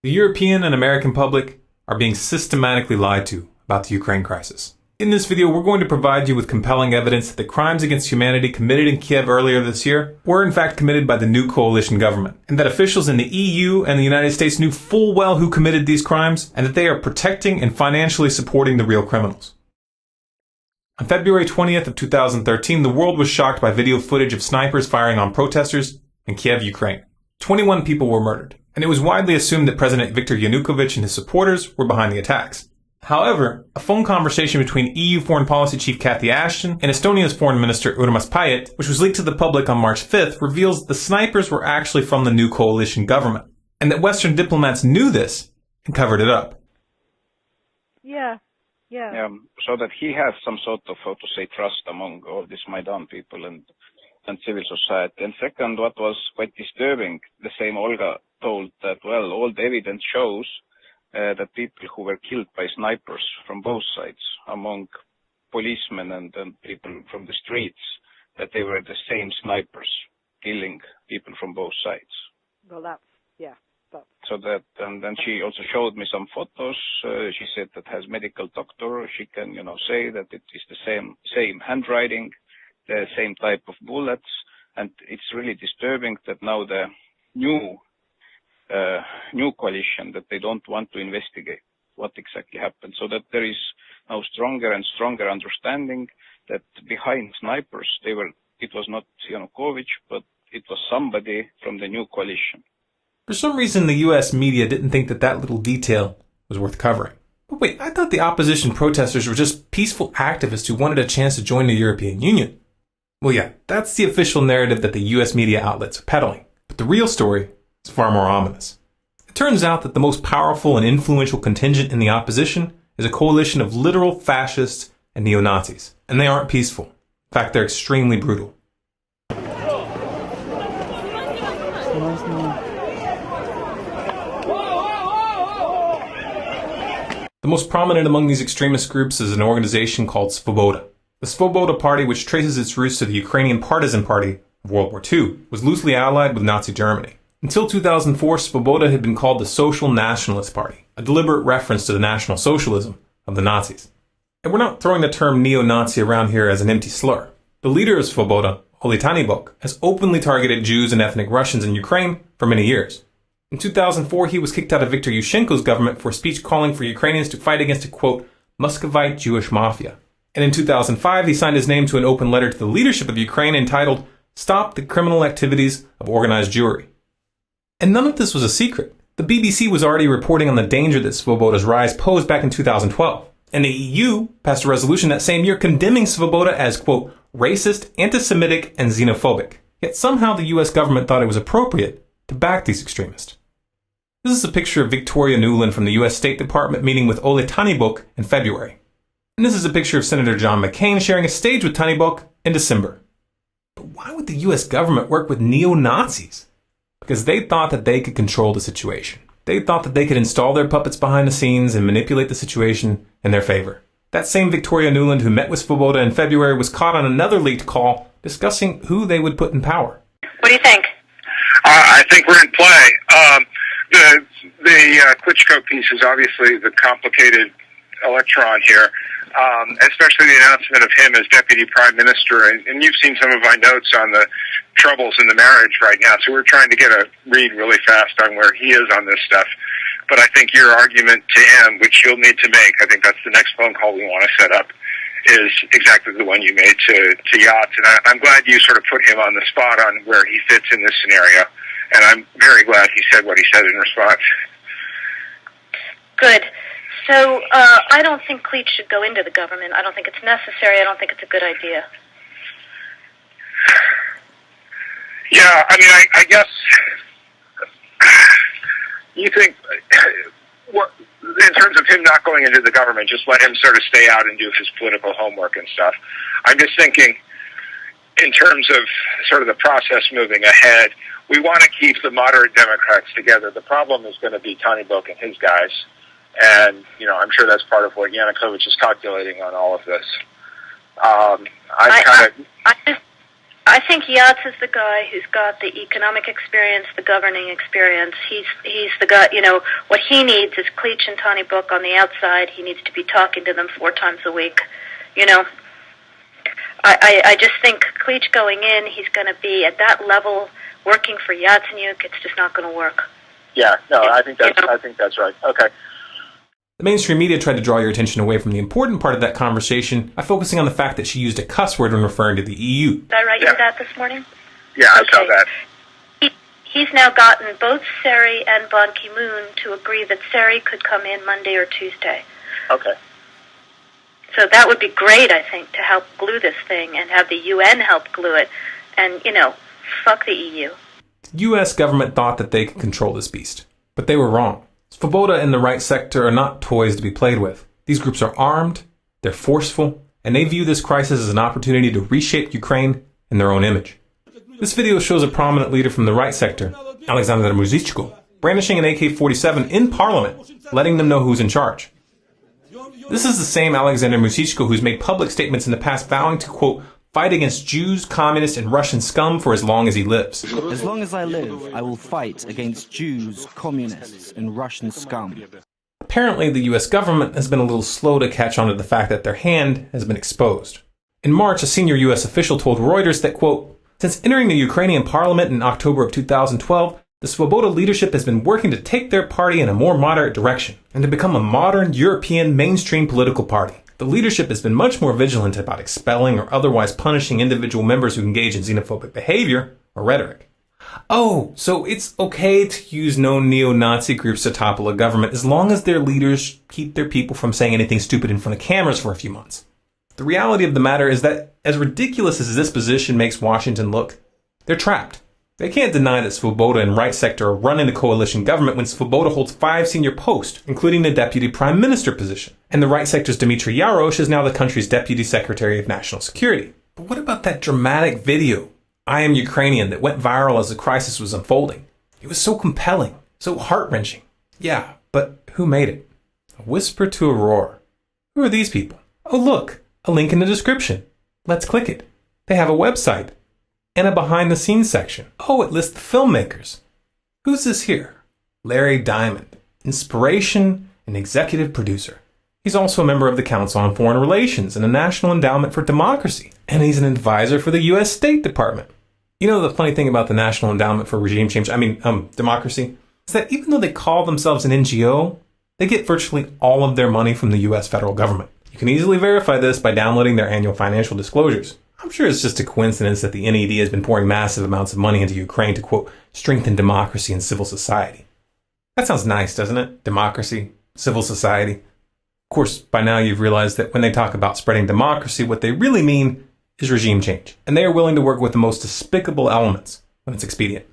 The European and American public are being systematically lied to about the Ukraine crisis. In this video, we're going to provide you with compelling evidence that the crimes against humanity committed in Kiev earlier this year were in fact committed by the new coalition government, and that officials in the EU and the United States knew full well who committed these crimes, and that they are protecting and financially supporting the real criminals. On February 20th of 2013, the world was shocked by video footage of snipers firing on protesters in Kiev, Ukraine. 21 people were murdered, and it was widely assumed that President Viktor Yanukovych and his supporters were behind the attacks. However, a phone conversation between EU Foreign Policy Chief Cathy Ashton and Estonia's Foreign Minister Urmas Paet, which was leaked to the public on March 5th, reveals that the snipers were actually from the new coalition government, and that Western diplomats knew this and covered it up. Yeah. So that he has some sort of, how to say, trust among all these Maidan people and civil society. And second, what was quite disturbing, the same Olga told that, well, all the evidence shows that people who were killed by snipers from both sides, among policemen and people from the streets, that they were the same snipers killing people from both sides. Well, that's. So that, and then she also showed me some photos. She said that has medical doctor. She can, say that it is the same handwriting, the same type of bullets, and it's really disturbing that now the new coalition, that they don't want to investigate what exactly happened, so that there is now stronger and stronger understanding that behind snipers it was not Yanukovych, but it was somebody from the new coalition. For some reason, the US media didn't think that little detail was worth covering. But wait, I thought the opposition protesters were just peaceful activists who wanted a chance to join the European Union. Well, yeah, that's the official narrative that the US media outlets are peddling. But the real story is far more ominous. It turns out that the most powerful and influential contingent in the opposition is a coalition of literal fascists and neo-Nazis. And they aren't peaceful. In fact, they're extremely brutal. The most prominent among these extremist groups is an organization called Svoboda. The Svoboda Party, which traces its roots to the Ukrainian Partisan Party of World War II, was loosely allied with Nazi Germany. Until 2004, Svoboda had been called the Social Nationalist Party, a deliberate reference to the National Socialism of the Nazis. And we're not throwing the term neo-Nazi around here as an empty slur. The leader of Svoboda, Oleg Tanibok, has openly targeted Jews and ethnic Russians in Ukraine for many years. In 2004, he was kicked out of Viktor Yushchenko's government for a speech calling for Ukrainians to fight against a, quote, Muscovite Jewish mafia. And in 2005, he signed his name to an open letter to the leadership of Ukraine entitled, Stop the Criminal Activities of Organized Jewry. And none of this was a secret. The BBC was already reporting on the danger that Svoboda's rise posed back in 2012. And the EU passed a resolution that same year condemning Svoboda as, quote, racist, anti-Semitic, and xenophobic. Yet somehow the US government thought it was appropriate to back these extremists. This is a picture of Victoria Nuland from the U.S. State Department meeting with Oleg Tanibok in February. And this is a picture of Senator John McCain sharing a stage with Tanibok in December. But why would the U.S. government work with neo-Nazis? Because they thought that they could control the situation. They thought that they could install their puppets behind the scenes and manipulate the situation in their favor. That same Victoria Nuland who met with Svoboda in February was caught on another leaked call discussing who they would put in power. What do you think? I think we're in play. The Klitschko piece is obviously the complicated electron here, especially the announcement of him as deputy prime minister. And you've seen some of my notes on the troubles in the marriage right now, so we're trying to get a read really fast on where he is on this stuff. But I think your argument to him, which you'll need to make, I think that's the next phone call we want to set up, is exactly the one you made to Yachts. And I'm glad you sort of put him on the spot on where he fits in this scenario. And I'm very glad he said what he said in response. Good. So I don't think Klitsch should go into the government. I don't think it's necessary. I don't think it's a good idea. Yeah, I mean, I guess you think, in terms of him not going into the government, just let him sort of stay out and do his political homework and stuff. I'm just thinking, in terms of sort of the process moving ahead, we want to keep the moderate Democrats together. The problem is going to be Tanibok and his guys. And, I'm sure that's part of what Yanukovych is calculating on all of this. I think Yats is the guy who's got the economic experience, the governing experience. He's the guy, what he needs is Cleach and Tony Book on the outside. He needs to be talking to them 4 times a week. I just think Cleach going in, he's going to be at that level working for Yatsenyuk. It's just not going to work. Yeah, no, I think that's right. Okay. The mainstream media tried to draw your attention away from the important part of that conversation by focusing on the fact that she used a cuss word when referring to the EU. Did I write you that this morning? Yeah, I saw that. He's now gotten both Sari and Ban Ki-moon to agree that Sari could come in Monday or Tuesday. Okay. So that would be great, I think, to help glue this thing and have the UN help glue it. And, fuck the EU. The U.S. government thought that they could control this beast, but they were wrong. Svoboda and the right sector are not toys to be played with. These groups are armed, they're forceful, and they view this crisis as an opportunity to reshape Ukraine in their own image. This video shows a prominent leader from the right sector, Alexander Muzichko, brandishing an AK-47 in Parliament, letting them know who's in charge. This is the same Alexander Muzichko who's made public statements in the past vowing to, quote, fight against Jews, communists, and Russian scum for as long as he lives. As long as I live, I will fight against Jews, communists, and Russian scum. Apparently, the US government has been a little slow to catch on to the fact that their hand has been exposed. In March, a senior US official told Reuters that, quote, since entering the Ukrainian parliament in October of 2012, the Svoboda leadership has been working to take their party in a more moderate direction and to become a modern European mainstream political party. The leadership has been much more vigilant about expelling or otherwise punishing individual members who engage in xenophobic behavior or rhetoric. Oh, so it's okay to use known neo-Nazi groups to topple a government as long as their leaders keep their people from saying anything stupid in front of cameras for a few months. The reality of the matter is that, as ridiculous as this position makes Washington look, they're trapped. They can't deny that Svoboda and right sector are running the coalition government when Svoboda holds 5 senior posts, including the deputy prime minister position. And the right sector's Dmitry Yarosh is now the country's deputy secretary of national security. But what about that dramatic video, I Am Ukrainian, that went viral as the crisis was unfolding? It was so compelling, so heart-wrenching. Yeah, but who made it? A whisper to a roar. Who are these people? Oh look, a link in the description. Let's click it. They have a website. And a behind-the-scenes section. Oh, it lists the filmmakers. Who's this here? Larry Diamond, inspiration and executive producer. He's also a member of the Council on Foreign Relations and the National Endowment for Democracy. And he's an advisor for the U.S. State Department. You know the funny thing about the National Endowment for Democracy? Is that even though they call themselves an NGO, they get virtually all of their money from the U.S. federal government. You can easily verify this by downloading their annual financial disclosures. I'm sure it's just a coincidence that the NED has been pouring massive amounts of money into Ukraine to, quote, strengthen democracy and civil society. That sounds nice, doesn't it? Democracy, civil society. Of course, by now you've realized that when they talk about spreading democracy, what they really mean is regime change. And they are willing to work with the most despicable elements when it's expedient.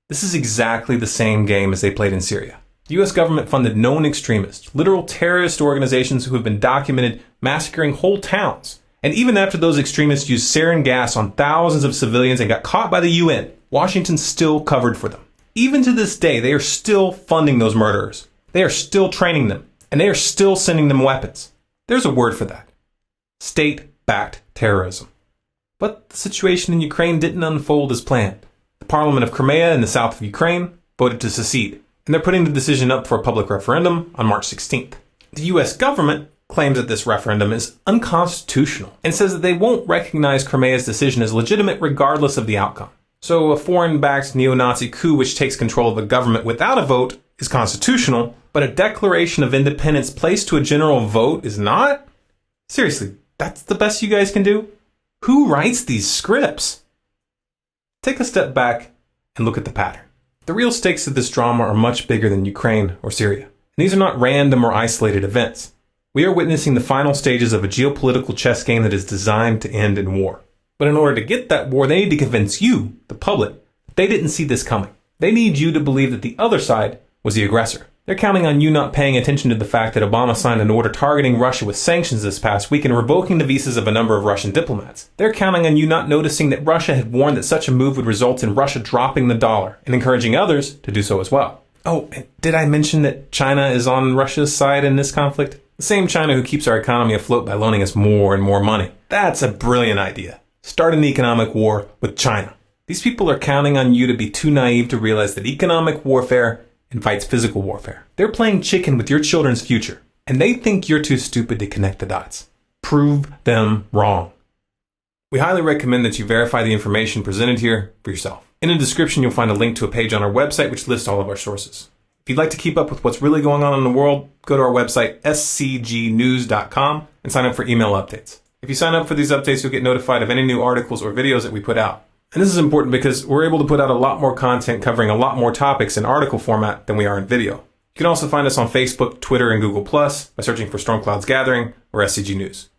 This is exactly the same game as they played in Syria. The U.S. government funded known extremists, literal terrorist organizations who have been documented massacring whole towns. And even after those extremists used sarin gas on thousands of civilians and got caught by the UN, Washington still covered for them. Even to this day, they are still funding those murderers. They are still training them. And they are still sending them weapons. There's a word for that. State-backed terrorism. But the situation in Ukraine didn't unfold as planned. The Parliament of Crimea in the south of Ukraine voted to secede. And they're putting the decision up for a public referendum on March 16th. The U.S. government claims that this referendum is unconstitutional and says that they won't recognize Crimea's decision as legitimate regardless of the outcome. So a foreign-backed neo-Nazi coup which takes control of the government without a vote is constitutional, but a declaration of independence placed to a general vote is not? Seriously, that's the best you guys can do? Who writes these scripts? Take a step back and look at the pattern. The real stakes of this drama are much bigger than Ukraine or Syria. And these are not random or isolated events. We are witnessing the final stages of a geopolitical chess game that is designed to end in war. But in order to get that war, they need to convince you, the public, that they didn't see this coming. They need you to believe that the other side was the aggressor. They're counting on you not paying attention to the fact that Obama signed an order targeting Russia with sanctions this past week and revoking the visas of a number of Russian diplomats. They're counting on you not noticing that Russia had warned that such a move would result in Russia dropping the dollar and encouraging others to do so as well. Oh, and did I mention that China is on Russia's side in this conflict? The same China who keeps our economy afloat by loaning us more and more money. That's a brilliant idea. start an economic war with China. These people are counting on you to be too naive to realize that economic warfare invites physical warfare. They're playing chicken with your children's future, and they think you're too stupid to connect the dots. Prove them wrong. We highly recommend that you verify the information presented here for yourself. In the description, you'll find a link to a page on our website which lists all of our sources. If you'd like to keep up with what's really going on in the world, go to our website, scgnews.com, and sign up for email updates. If you sign up for these updates, you'll get notified of any new articles or videos that we put out. And this is important because we're able to put out a lot more content covering a lot more topics in article format than we are in video. You can also find us on Facebook, Twitter, and Google+, by searching for Storm Clouds Gathering or SCG News.